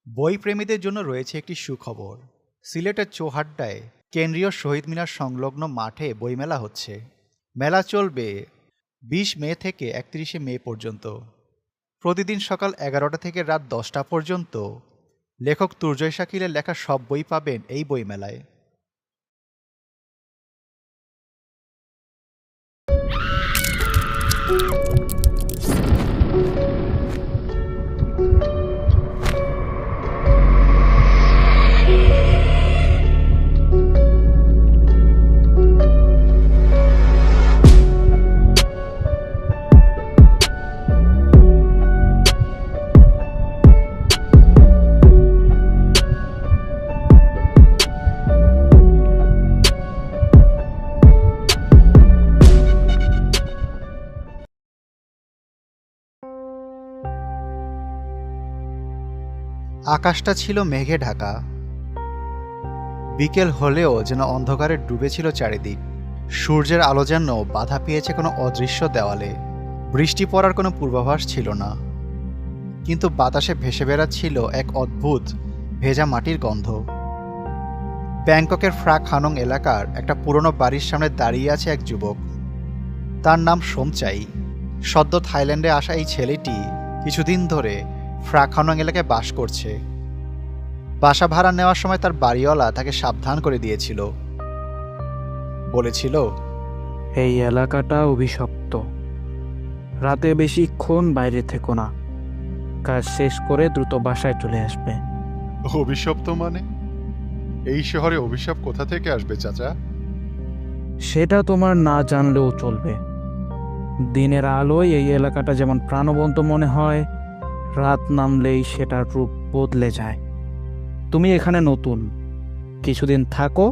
বইপ্রেমীদের জন্য রয়েছে একটি সুখবর। সিলেটের চৌহাড্ডায় কেন্দ্রীয় শহীদ মিনার সংলগ্ন মাঠে বইমেলা হচ্ছে। মেলা চলবে ২০ মে থেকে ৩১ মে পর্যন্ত। প্রতিদিন সকাল ১১টা থেকে রাত ১০টা পর্যন্ত লেখক তুর্জয় শাকিলের লেখা সব বই পাবেন এই বইমেলায়। আকাশটা ছিল মেঘে ঢাকা। বিকেল হলেও যেন অন্ধকারে ডুবেছিল চারিদিক। সূর্যের আলো যেন বাধা পেয়েছে কোনো অদৃশ্য দেওয়ালে। বৃষ্টি পড়ার কোনো পূর্বাভাস ছিল না, কিন্তু বাতাসে ভেসে বেড়াচ্ছিল এক অদ্ভুত ভেজা মাটির গন্ধ। ব্যাংককের ফ্রা খানং এলাকার একটা পুরনো বাড়ির সামনে দাঁড়িয়ে আছে এক যুবক। তার নাম সোমচাই। সদ্য থাইল্যান্ডে আসা এই ছেলেটি কিছুদিন ধরে ফ্রা খানং এলাকায় বাস করছে। বাসা ভাড়া নেওয়ার সময় তার বাড়িওয়ালা তাকে সাবধান করে দিয়েছিল। বলেছিল, এই এলাকাটা অভিশপ্ত। রাতে বেশিক্ষণ বাইরে থেকো না, কাজ শেষ করে দ্রুত বাসায় চলে আসবে। অভিশপ্ত মানে? এই শহরে অভিশাপ কোথা থেকে আসবে চাচা? সেটা তোমার না জানলেও চলবে। দিনের আলোয় এই এলাকাটা যেমন প্রাণবন্ত মনে হয়, রাত নামলেই সেটার রূপ বদলে যায়। তুমি এখানে নতুন, কিছুদিন থাকো,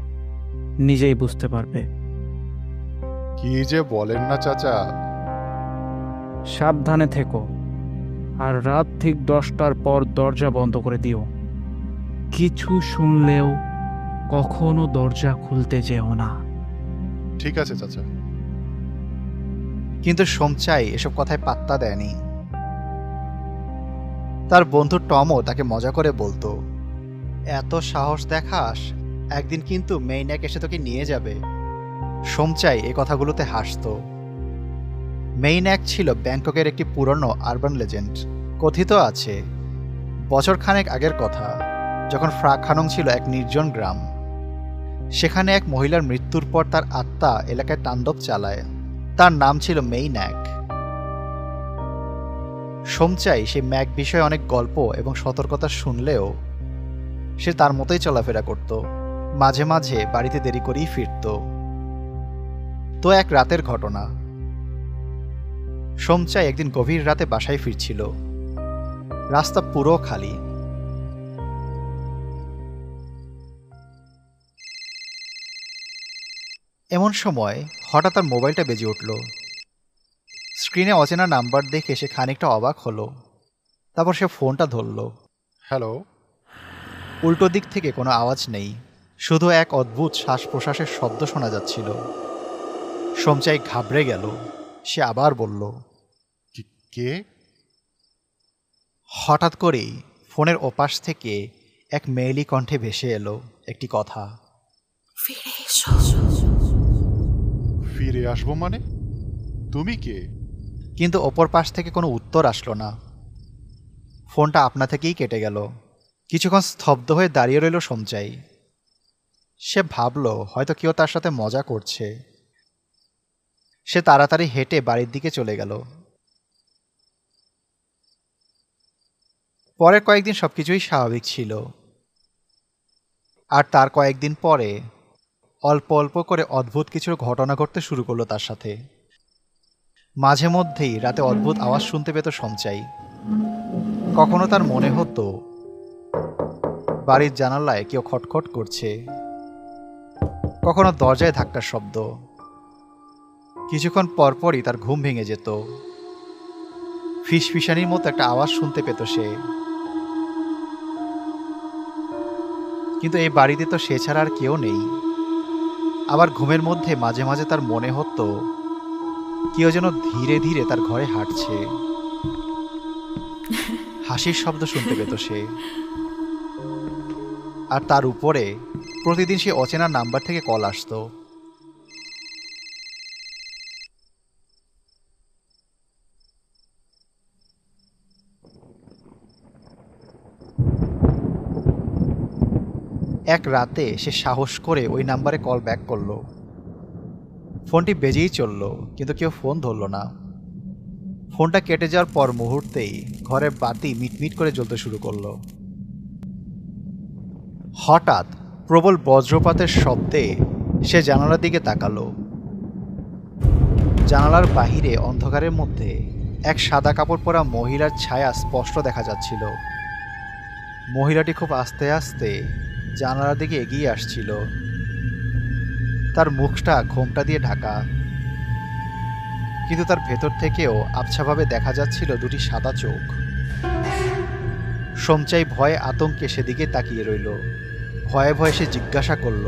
নিজেই বুঝতে পারবে। কি যে বলেন না চাচা। সাবধানে থেকো, আর রাত ঠিক 10টার পর দরজা বন্ধ করে দিও। কিছু শুনলেও কখনো দরজা খুলতে যেও না। ঠিক আছে চাচা। কিন্তু সোমচাই এসব কথায় পাত্তা দেয়নি। তার বন্ধু টমও তাকে মজা করে বলতো, এত সাহস দেখাস, একদিন কিন্তু মেইন্যাক এসে তোকে নিয়ে যাবে। সোমচাই এ কথাগুলোতে হাসত। মেইন্যাক ছিল ব্যাংককের একটি পুরনো আরবান লেজেন্ড। কথিত আছে, বছরখানেক আগের কথা, যখন ফ্রা খানং ছিল এক নির্জন গ্রাম। সেখানে এক মহিলার মৃত্যুর পর তার আত্মা এলাকায় তাণ্ডব চালায়। তার নাম ছিল মেইন্যাক। সোমচাই সেই ম্যাক বিষয়ে অনেক গল্প এবং সতর্কতা শুনলেও সে তার মতোই চলাফেরা করত। মাঝে মাঝে বাড়িতে দেরি করেই ফিরত। তো এক রাতের ঘটনা। সোমচাই একদিন গভীর রাতে বাসায় ফিরছিল। রাস্তা পুরো খালি। এমন সময় হঠাৎ তার মোবাইলটা বেজে উঠল। স্ক্রিনে অচেনা নাম্বার দেখে সে খানিকটা অবাক হলো। তারপর সে ফোনটা ধরল। হ্যালো। উল্টো দিক থেকে কোনো আওয়াজ নেই, শুধু এক অদ্ভুত শ্বাস প্রশ্বাসের শব্দ শোনা যাচ্ছিল। সোমচাই ঘাবড়ে গেল। সে আবার বলল, কে? হঠাৎ করেই ফোনের ওপাশ থেকে এক মেয়েলি কণ্ঠে ভেসে এলো একটি কথা, ফিরে এসো। ফিরে আসবো মানে? তুমি কে? কিন্তু অপর পাশ থেকে কোনো উত্তর আসলো না। ফোনটা আপনা থেকেই কেটে গেল। কিছুক্ষণ স্তব্ধ হয়ে দাঁড়িয়ে রইল সোমচাই। সে ভাবল হয়তো কেউ তার সাথে মজা করছে। সে তাড়াতাড়ি হেঁটে বাড়ির দিকে চলে গেল। পরের কয়েকদিন সবকিছুই স্বাভাবিক ছিল। আর তার কয়েকদিন পরে অল্প অল্প করে অদ্ভুত কিছু ঘটনা ঘটতে শুরু করলো তার সাথে। মাঝে মধ্যেই রাতে অদ্ভুত আওয়াজ শুনতে পেত সোমচাই। কখনো তার মনে হতো বাড়ির জানালায় কেউ খটখট করছে, কখনো দরজায় ধাক্কার শব্দ। কিছুক্ষণ পরপরই তার ঘুম ভেঙে যেত। ফিসফিসানির মতো একটা আওয়াজ শুনতে পেত সে। কিন্তু এই বাড়িতে তো সে ছাড়া আর কেউ নেই। আবার ঘুমের মধ্যে মাঝে মাঝে তার মনে হতো কেউ যেন ধীরে ধীরে তার ঘরে হাঁটছে। হাসির শব্দ শুনতে পেত সে। আর তার উপরে প্রতিদিন সে অচেনা নাম্বার থেকে কল আসতো। এক রাতে সে সাহস করে ওই নাম্বারে কল ব্যাক করলো। ফোনটি বেজেই চলল, কিন্তু কেউ ফোন ধরল না। ফোনটা কেটে যাওয়ার পর মুহূর্তেই ঘরের বাতি মিটমিট করে জ্বলতে শুরু করলো। হঠাৎ প্রবল বজ্রপাতের শব্দে সে জানালার দিকে তাকালো। জানালার বাহিরে অন্ধকারের মধ্যে এক সাদা কাপড় পরা মহিলার ছায়া স্পষ্ট দেখা যাচ্ছিল। মহিলাটি খুব আস্তে আস্তে জানালার দিকে এগিয়ে আসছিল। তার মুখটা ঘোমটা দিয়ে ঢাকা, কিন্তু তার ভেতর থেকেও আবছাভাবে দেখা যাচ্ছিল দুটি সাদা চোখ। সঞ্চয় ভয়ে আতঙ্কে সেদিকে তাকিয়ে রইল। ভয়ে ভয়ে সে জিজ্ঞাসা করল,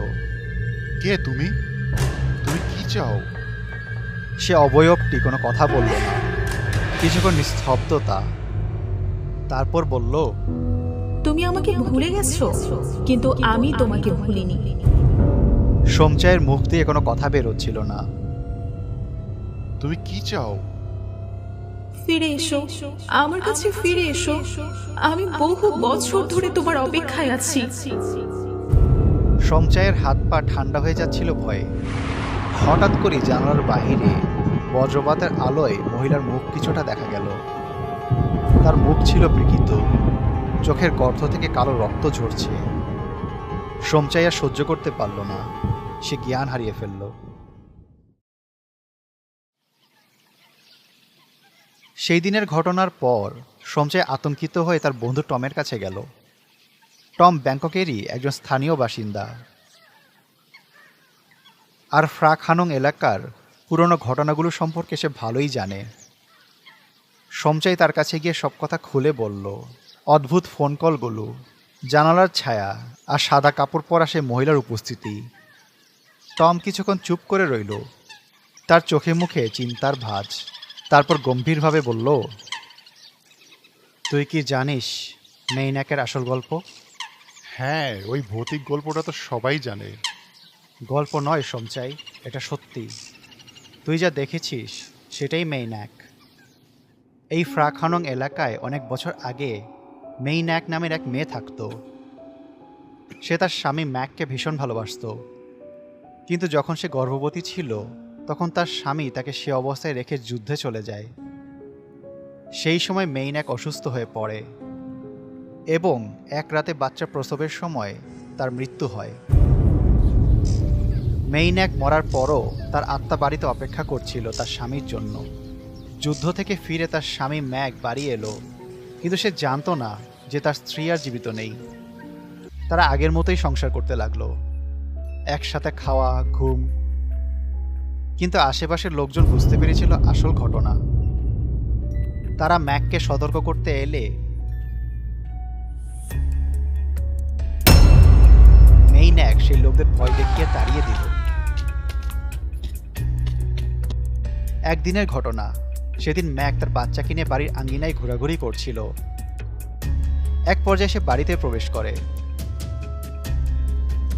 কে তুমি? তুমি কি চাও? সে অবয়বটি কোনো কথা বলল না। কিছুক্ষণ নিস্তব্ধতা, তারপর বলল, তুমি আমাকে ভুলে গেছো, কিন্তু আমি তোমাকে ভুলিনি। সঞ্চয়ের মুখ দিয়ে কোনো কথা বেরোচ্ছিল না। তুমি কি চাও? ফিরে এসো, আমার কাছে ফিরে এসো। আমি বহু বছর ধরে তোমার অপেক্ষায় আছি। সঞ্চয়ের হাত পা ঠান্ডা হয়ে যাচ্ছিল ভয়ে। হঠাৎ করে জানালার বাহিরে বজ্রপাতের আলোয় মহিলার মুখ কিছুটা দেখা গেল। তার মুখ ছিল বিকৃত, চোখের গর্ত থেকে কালো রক্ত ঝরছে। সঞ্চয় আর সহ্য করতে পারল না, সে জ্ঞান হারিয়ে ফেলল। সেই দিনের ঘটনার পর সঞ্চয় আতঙ্কিত হয়ে তার বন্ধু টমের কাছে গেল। টম ব্যাংককেরই একজন স্থানীয় বাসিন্দা, আর ফ্রাক হানং এলাকার পুরনো ঘটনাগুলো সম্পর্কে সে ভালোই জানে। সঞ্চয় তার কাছে গিয়ে সব কথা খুলে বলল। অদ্ভুত ফোন কলগুলো, জানালার ছায়া আর সাদা কাপড় পরা সে মহিলার উপস্থিতি। টম কিছুক্ষণ চুপ করে রইল, তার চোখে মুখে চিন্তার ভাঁজ। তারপর গম্ভীরভাবে বলল, তুই কি জানিস মেইনাকের আসল গল্প? হ্যাঁ, ওই ভৌতিক গল্পটা তো সবাই জানে। গল্প নয় সঞ্চয়, এটা সত্যি। তুই যা দেখেছিস সেটাই মেইনাক। এই ফ্রাক হানং এলাকায় অনেক বছর আগে মেইনাক নামের এক মেয়ে থাকতো। সে তার স্বামী ম্যাককে ভীষণ ভালোবাসত, কিন্তু যখন সে গর্ভবতী ছিল তখন তার স্বামী তাকে সে অবস্থায় রেখে যুদ্ধে চলে যায়। সেই সময় মেইনাক অসুস্থ হয়ে পড়ে এবং এক রাতে বাচ্চা প্রসবের সময় তার মৃত্যু হয়। মেইনাক মরার পরও তার আত্মা বাড়িতে অপেক্ষা করছিল তার স্বামীর জন্য। যুদ্ধ থেকে ফিরে তার স্বামী ম্যাক বাড়ি এলো, কিন্তু সে জানতো না যে তার স্ত্রী আর জীবিত নেই। তারা আগের মতোই সংসার করতে লাগলো, একসাথে খাওয়া, ঘুম। কিন্তু আশেপাশের লোকজন বুঝতে পেরেছিল আসল ঘটনা। তারা ম্যাককে সতর্ক করতে এলে মেইনাক সেই লোকদের ভয় দেখিয়ে তাড়িয়ে দিল। একদিনের ঘটনা, সেদিন ম্যাক তার বাচ্চাকে নিয়ে বাড়ির আঙ্গিনায় ঘোরাঘুরি করছিল। এক পর্যায়ে সে বাড়িতে প্রবেশ করে।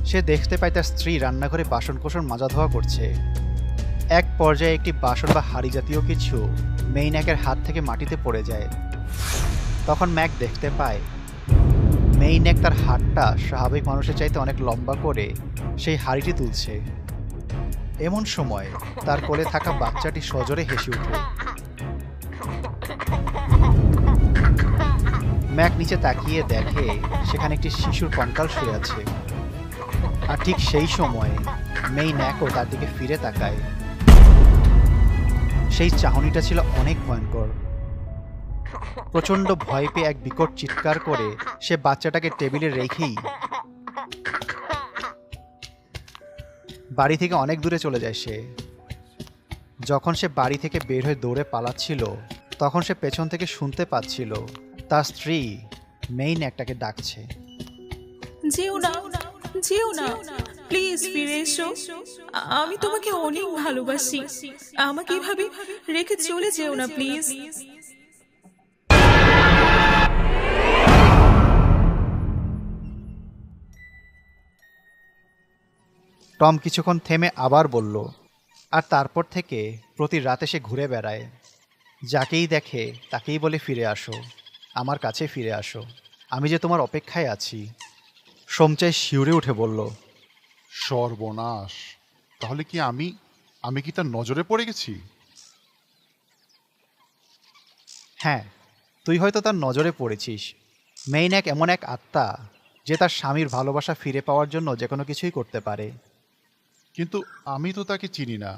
সে দেখতে পায় তার স্ত্রী রান্নাঘরে বাসনকোসন মাজা ধোয়া করছে। এক পর্যায়ে একটি বাসন বা হাঁড়ি জাতীয় কিছু মেইনাকের হাত থেকে মাটিতে পড়ে যায়। তখন ম্যাক দেখতে পায় মেইনাক তার হাতটা স্বাভাবিক মানুষের চাইতে অনেক লম্বা করে সেই হাঁড়িটি তুলছে। এমন সময় তার কোলে থাকা বাচ্চাটি সজোরে হেসে উঠল। ম্যাক নিচে তাকিয়ে দেখে সেখানে একটি শিশুর কঙ্কাল শুয়ে আছে। আর ঠিক সেই সময় মেইনাকও তার দিকে ফিরে তাকায়। সেই চাহনিটা ছিল অনেক ভয়ঙ্কর। প্রচণ্ড ভয় পেয়ে এক বিকট চিৎকার করে সে বাচ্চাটাকে টেবিলে রেখেই বাড়ি থেকে অনেক দূরে চলে যায় সে। যখন সে বাড়ি থেকে বের হয়ে দৌড়ে পালাচ্ছিল তখন সে পেছন থেকে শুনতে পাচ্ছিল তার স্ত্রী মেইনাকটাকে ডাকছে, যেও না, যেও না, প্লিজ ফিরে এসো। আমি তোমাকে অনেক ভালোবাসি। আমাকে এভাবে রেখে চলে যেও না প্লিজ। টম কিছুক্ষণ থেমে আবার বলল, আর তারপর থেকে প্রতি রাতে সে ঘুরে বেড়ায়। যাকেই দেখে তাকেই বলে ফিরে আসো, আমার কাছে ফিরে আসো, আমি যে তোমার অপেক্ষায় আছি। সোমচাই শিউরে উঠে বলল, সর্বনাশ! তাহলে কি আমি কি তার নজরে পড়ে গেছি? হ্যাঁ, তুই হয়তো তার নজরে পড়েছিস। মেইন্যাক এমন এক আত্মা যে তার স্বামীর ভালোবাসা ফিরে পাওয়ার জন্য যে কোনো কিছুই করতে পারে। কিন্তু আমি তো তাকে চিনি না,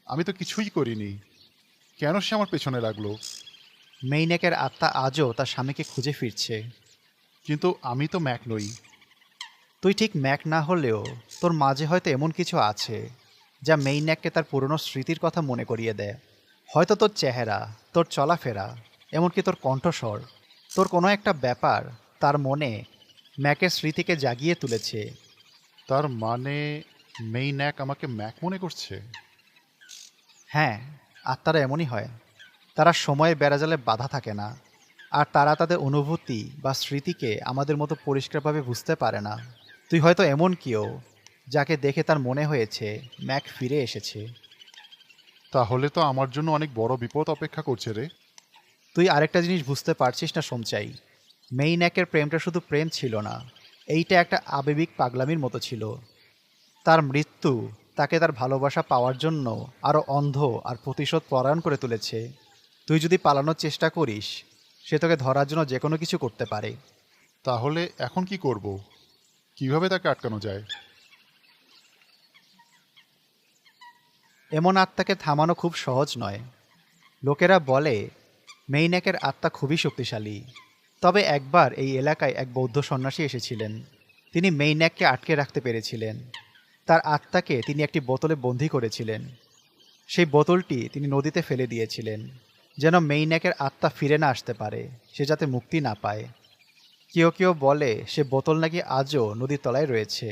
আমি তো কিছুই করিনি। কেন সে আমার পেছনে লাগলো? মেইন্যাকের আত্মা আজও তার স্বামীকে খুঁজে ফিরছে। কিন্তু আমি তো ম্যাক নই। তুই ঠিক ম্যাক না হলেও তোর মাঝে হয়তো এমন কিছু আছে যা মেইন্যাককে তার পুরনো স্মৃতির কথা মনে করিয়ে দেয়। হয়তো তোর চেহারা, তোর চলাফেরা, এমনকি তোর কণ্ঠস্বর, তোর কোনো একটা ব্যাপার তার মনে ম্যাকের স্মৃতিকে জাগিয়ে তুলেছে। তার মানে মেইন্যাক আমাকে ম্যাক মনে করছে? হ্যাঁ, আত্মারা এমনই হয়। তারা সময়ের বেড়াজালে বাধা থাকে না, আর তারা তাদের অনুভূতি বা স্মৃতিকে আমাদের মতো পরিষ্কারভাবে বুঝতে পারে না। তুই হয়তো এমন কেউ যাকে দেখে তার মনে হয়েছে ম্যাক ফিরে এসেছে। তাহলে তো আমার জন্য অনেক বড় বিপদ অপেক্ষা করছে রে। তুই আরেকটা জিনিস বুঝতে পারছিস না সোমচাই, মেইন্যাকের প্রেমটা শুধু প্রেম ছিল না, এইটা একটা আবেগিক পাগলামির মতো ছিল। তার মৃত্যু তাকে তার ভালোবাসা পাওয়ার জন্য আরও অন্ধ আর প্রতিশোধ পরায়ণ করে তুলেছে। তুই যদি পালানোর চেষ্টা করিস, সে তোকে ধরার জন্য যে কোনো কিছু করতে পারে। তাহলে এখন কি করব? কিভাবে তাকে আটকানো যায়? এমন আত্মাকে থামানো খুব সহজ নয়। লোকেরা বলে মেইন্যাকের আত্মা খুবই শক্তিশালী। তবে একবার এই এলাকায় এক বৌদ্ধ সন্ন্যাসী এসেছিলেন। তিনি মেইন্যাককে আটকে রাখতে পেরেছিলেন। তার আত্মাকে তিনি একটি বোতলে বন্দী করেছিলেন। সেই বোতলটি তিনি নদীতে ফেলে দিয়েছিলেন, যেন মেইন্যাকের আত্মা ফিরে না আসতে পারে, সে যাতে মুক্তি না পায়। কেউ কেউ বলে সে বোতল নাকি আজও নদীর তলায় রয়েছে।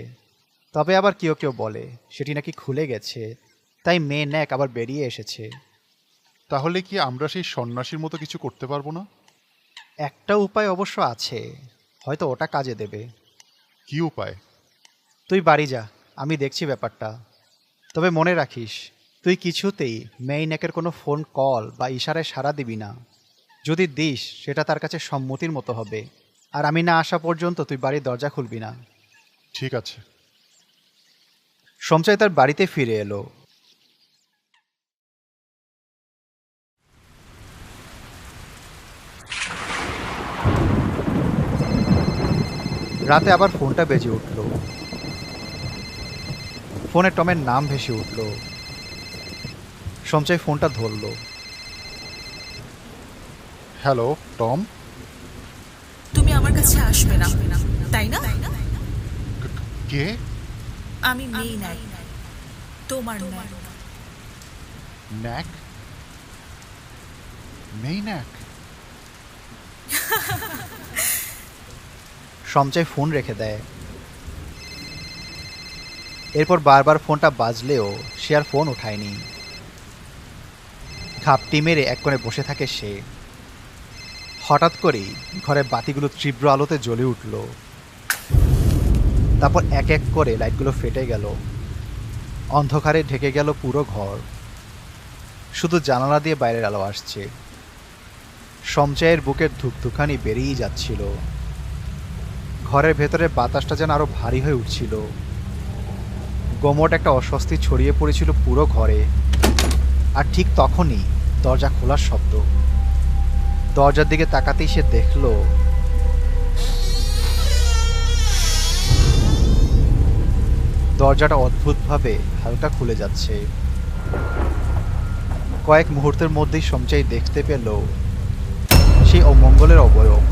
তবে আবার কেউ কেউ বলে সেটি নাকি খুলে গেছে, তাই মেইন্যাক আবার বেরিয়ে এসেছে। তাহলে কি আমরা সেই সন্ন্যাসীর মতো কিছু করতে পারবো না? একটা উপায় অবশ্য আছে, হয়তো ওটা কাজে দেবে। কি উপায়? তুই বাড়ি যা, আমি দেখছি ব্যাপারটা। তবে মনে রাখিস, তুই কিছুতেই মেইন্যাকের কোনো ফোন কল বা ইশারায় সাড়া দিবি না। যদি দিস, সেটা তার কাছে সম্মতির মতো হবে। আর আমি না আসা পর্যন্ত তুই বাড়ির দরজা খুলবি না। ঠিক আছে। সোমচাই তার বাড়িতে ফিরে এলো। রাতে আবার ফোনটা বেজে উঠল। ফোনে টমের নাম ভেসে উঠল। সোমচাই ফোনটা ধরল। Hello Tom. তুমি আমার কাছে আসবে না, তাই না? কে? আমি মেইন্যাক, তোমার ন্যাক। ন্যাক? মেইন্যাক? সোমচাই ফোন রেখে দেয়। এরপর বারবার ফোনটা বাজলেও সে আর ফোন ওঠায়নি। ঘাপটি মেরে এক কোণে বসে থাকে সে। হঠাৎ করেই ঘরের বাতিগুলো তীব্র আলোতে জ্বলে উঠল। তারপর এক এক করে লাইটগুলো ফেটে গেল। অন্ধকারে ঢেকে গেল পুরো ঘর। শুধু জানালা দিয়ে বাইরের আলো আসছে। সোমচাইয়ের বুকের ধুকধুকানি বেরিয়েই যাচ্ছিল। ঘরের ভেতরে বাতাসটা যেন আরো ভারী হয়ে উঠছিল। গোমট একটা অস্বস্তি ছড়িয়ে পড়েছিল পুরো ঘরে। আর ঠিক তখনই দরজা খোলার শব্দ। দরজার দিকে তাকাতেই সে দেখল দরজাটা অদ্ভুতভাবে হালকা খুলে যাচ্ছে। কয়েক মুহূর্তের মধ্যেই সোমচাই দেখতে পেল সেই অমঙ্গলের অবয়ব,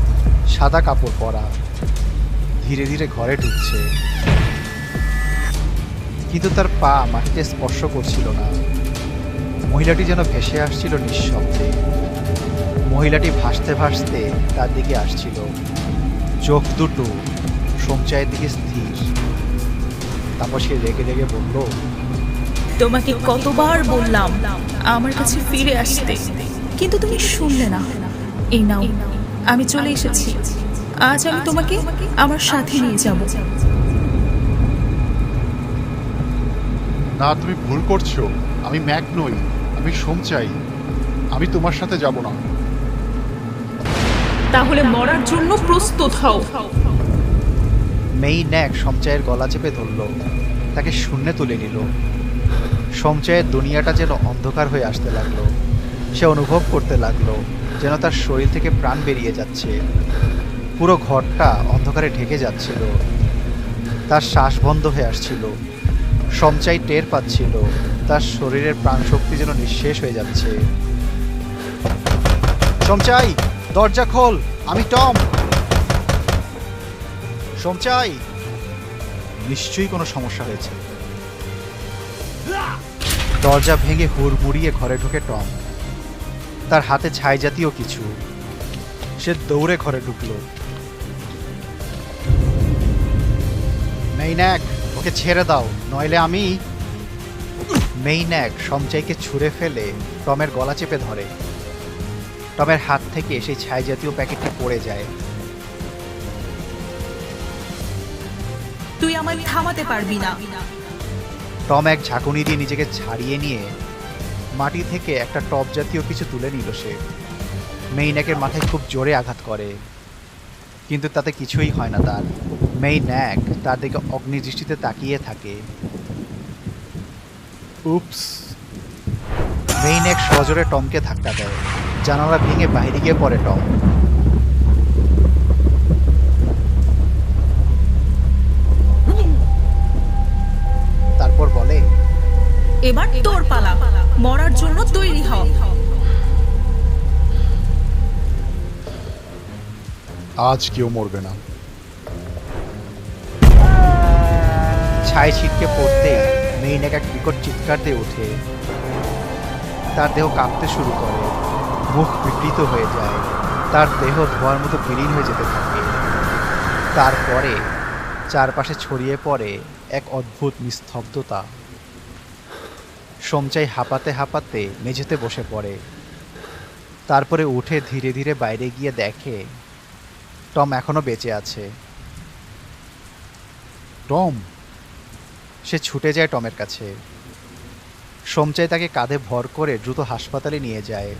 সাদা কাপড় পরা, ধীরে ধীরে ঘরে ঢুকছে। কিন্তু তার পা মাটিতে স্পর্শ করছিল না। মহিলাটি যেন ভেসে আসছিল নিঃশব্দে। মহিলাটি ভাসতে ভাসতে তার দিকে আসছিল, চোখ দুটো সোমচাইয়ের দিকে স্থির। তারপর সে রেগে রেগে বলল, তোমাকে কতবার বললাম আমার কাছে ফিরে আসতে, কিন্তু তুমি শুনলে না। এই নাও, আমি চলে এসেছি। আজ আমি তোমাকে আমার সাথে নিয়ে যাব। না, তুমি ভুল করছো। আমি ম্যাক নই, আমি সোমচাই। আমি তোমার সাথে যাব না। তাহলে মরার জন্য প্রস্তুত হও। মেই ন্যাক সমচায়ের গলা চেপে ধরল, তাকে শূন্যে তুলে নিল। সমচায়ের দুনিয়াটা যেন অন্ধকার হয়ে আসতে লাগলো। সে অনুভব করতে লাগলো যেন তার শরীর থেকে প্রাণ বেরিয়ে যাচ্ছে। পুরো ঘরটা অন্ধকারে ঢেকে যাচ্ছিল। তার শ্বাস বন্ধ হয়ে আসছিল। সমচাই টের পাচ্ছিল তার শরীরের প্রাণশক্তি যেন নিঃশেষ হয়ে যাচ্ছে। সমচাই, দরজা খোল, আমি টম। সমচাই, নিশ্চয়ই কোনো সমস্যা হয়েছে। দরজা ভেঙে হুড়মুড়িয়ে ঘরে ঢোকে টম। তার হাতে ছাই জাতীয় কিছু। সে দৌড়ে ঘরে ঢুকল। মেইন্যাক, ওকে ছেড়ে দাও, নইলে আমি। মেইন্যাক সমচাইকে ছুঁড়ে ফেলে টমের গলা চেপে ধরে। টমের হাত থেকে সেই ছাই জাতীয় প্যাকেটটি পড়ে যায়। তুই আমায় থামাতে পারবি না। টম এক ঝাঁকুনি দিয়ে নিজেকে ছাড়িয়ে নিয়ে মাটি থেকে একটা টপ জাতীয় কিছু তুলে নিল সে। মেইন্যাকের মাথায় খুব জোরে আঘাত করে, কিন্তু তাতে কিছুই হয় না তার। মেইন্যাক তার দিকে অগ্নিদৃষ্টিতে তাকিয়ে থাকে। উপস। মেইন্যাক সজোরে টমকে ধাক্কা দেয়। জানালা ভেঙে বাইরে গিয়ে পড়ে টম। তারপর বলে, এবার তোর পালা, মরার জন্য তৈরি হ। আজ কেউ মরবে না। ছাই ছিটকে পড়তে মেইন্যাক এক বিকট চিৎকার দিয়ে ওঠে। তার দেহ কাঁপতে শুরু করে, মুখ বিকৃত হয়ে যায়। তার দেহ ধোঁয়ার মতো বিলীন হয়ে যেতে থাকে। তারপরে চারপাশে ছড়িয়ে পড়ে এক অদ্ভুত নিস্তব্ধতা। সমচাই হাঁপাতে হাঁপাতে মেঝেতে বসে পড়ে। তারপরে উঠে ধীরে ধীরে বাইরে গিয়ে দেখে টম এখনো বেঁচে আছে। টম, সে ছুটে যায় টমের কাছে। সমচাই তাকে কাঁধে ভর করে দ্রুত হাসপাতালে নিয়ে যায়।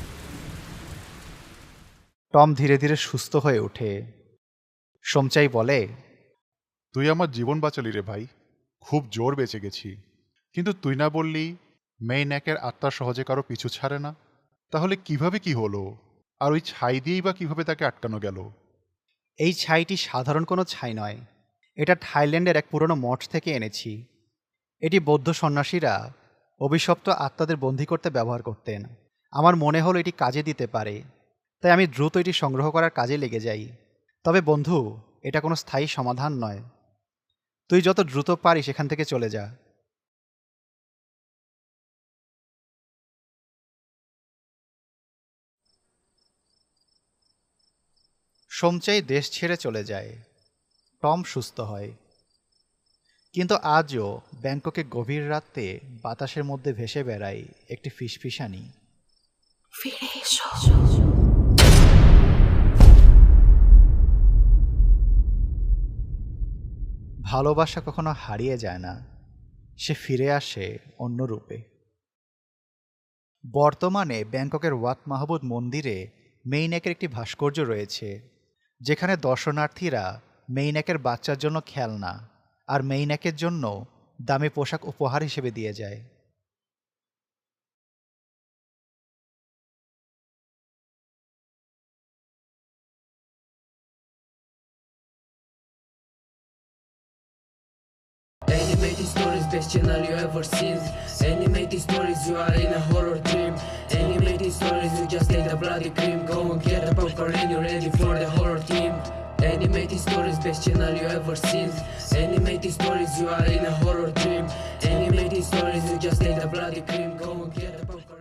টম ধীরে ধীরে সুস্থ হয়ে ওঠে। সমচাই বলে, তুই আমার জীবন বাঁচালি রে ভাই। খুব জোর বেঁচে গেছি। কিন্তু তুই না বললি মেইন্যাকের আত্মা সহজে কারো পিছু ছাড়ে না? তাহলে কিভাবে কি হলো? আর ওই ছাই দিয়েই বা কিভাবে তাকে আটকানো গেল? এই ছাইটি সাধারণ কোনো ছাই নয়। এটা থাইল্যান্ডের এক পুরনো মঠ থেকে এনেছি। এটি বৌদ্ধ সন্ন্যাসীরা অভিশপ্ত আত্মাদের বন্দী করতে ব্যবহার করতেন। আমার মনে হলো এটি কাজে দিতে পারে, তাই আমি দ্রুত এটি সংগ্রহ করার কাজে লেগে যাই। তবে বন্ধু, এটা কোনো স্থায়ী সমাধান নয়। তুই যত দ্রুত পারিস এখান থেকে চলে যা। সমচাই দেশ ছেড়ে চলে যায়। টম সুস্থ হয়। কিন্তু আজও ব্যাংককে গভীর রাতে বাতাসের মধ্যে ভেসে বেড়ায় একটি ফিসফিসানি। ফিরে এসো। ভালোবাসা কখনো হারিয়ে যায় না, সে ফিরে আসে অন্য রূপে। বর্তমানে ব্যাংককের ওয়াত মাহবুদ মন্দিরে মেইন্যাকের একটি ভাস্কর্য রয়েছে, যেখানে দর্শনার্থীরা মেইন্যাকের বাচ্চার জন্য খেলনা আর মেইন্যাকের জন্য দামি পোশাক উপহার হিসেবে দিয়ে যায়। Animated stories, best channel you ever seen. Animated stories, you are in a horror dream. Animated stories, you just take the bloody cream. Go and get the popcorn and you're ready for the horror team. Animated stories, best channel you ever seen. Animated stories, you are in a horror dream. Animated stories, you just take the bloody cream. Go and get the popcorn.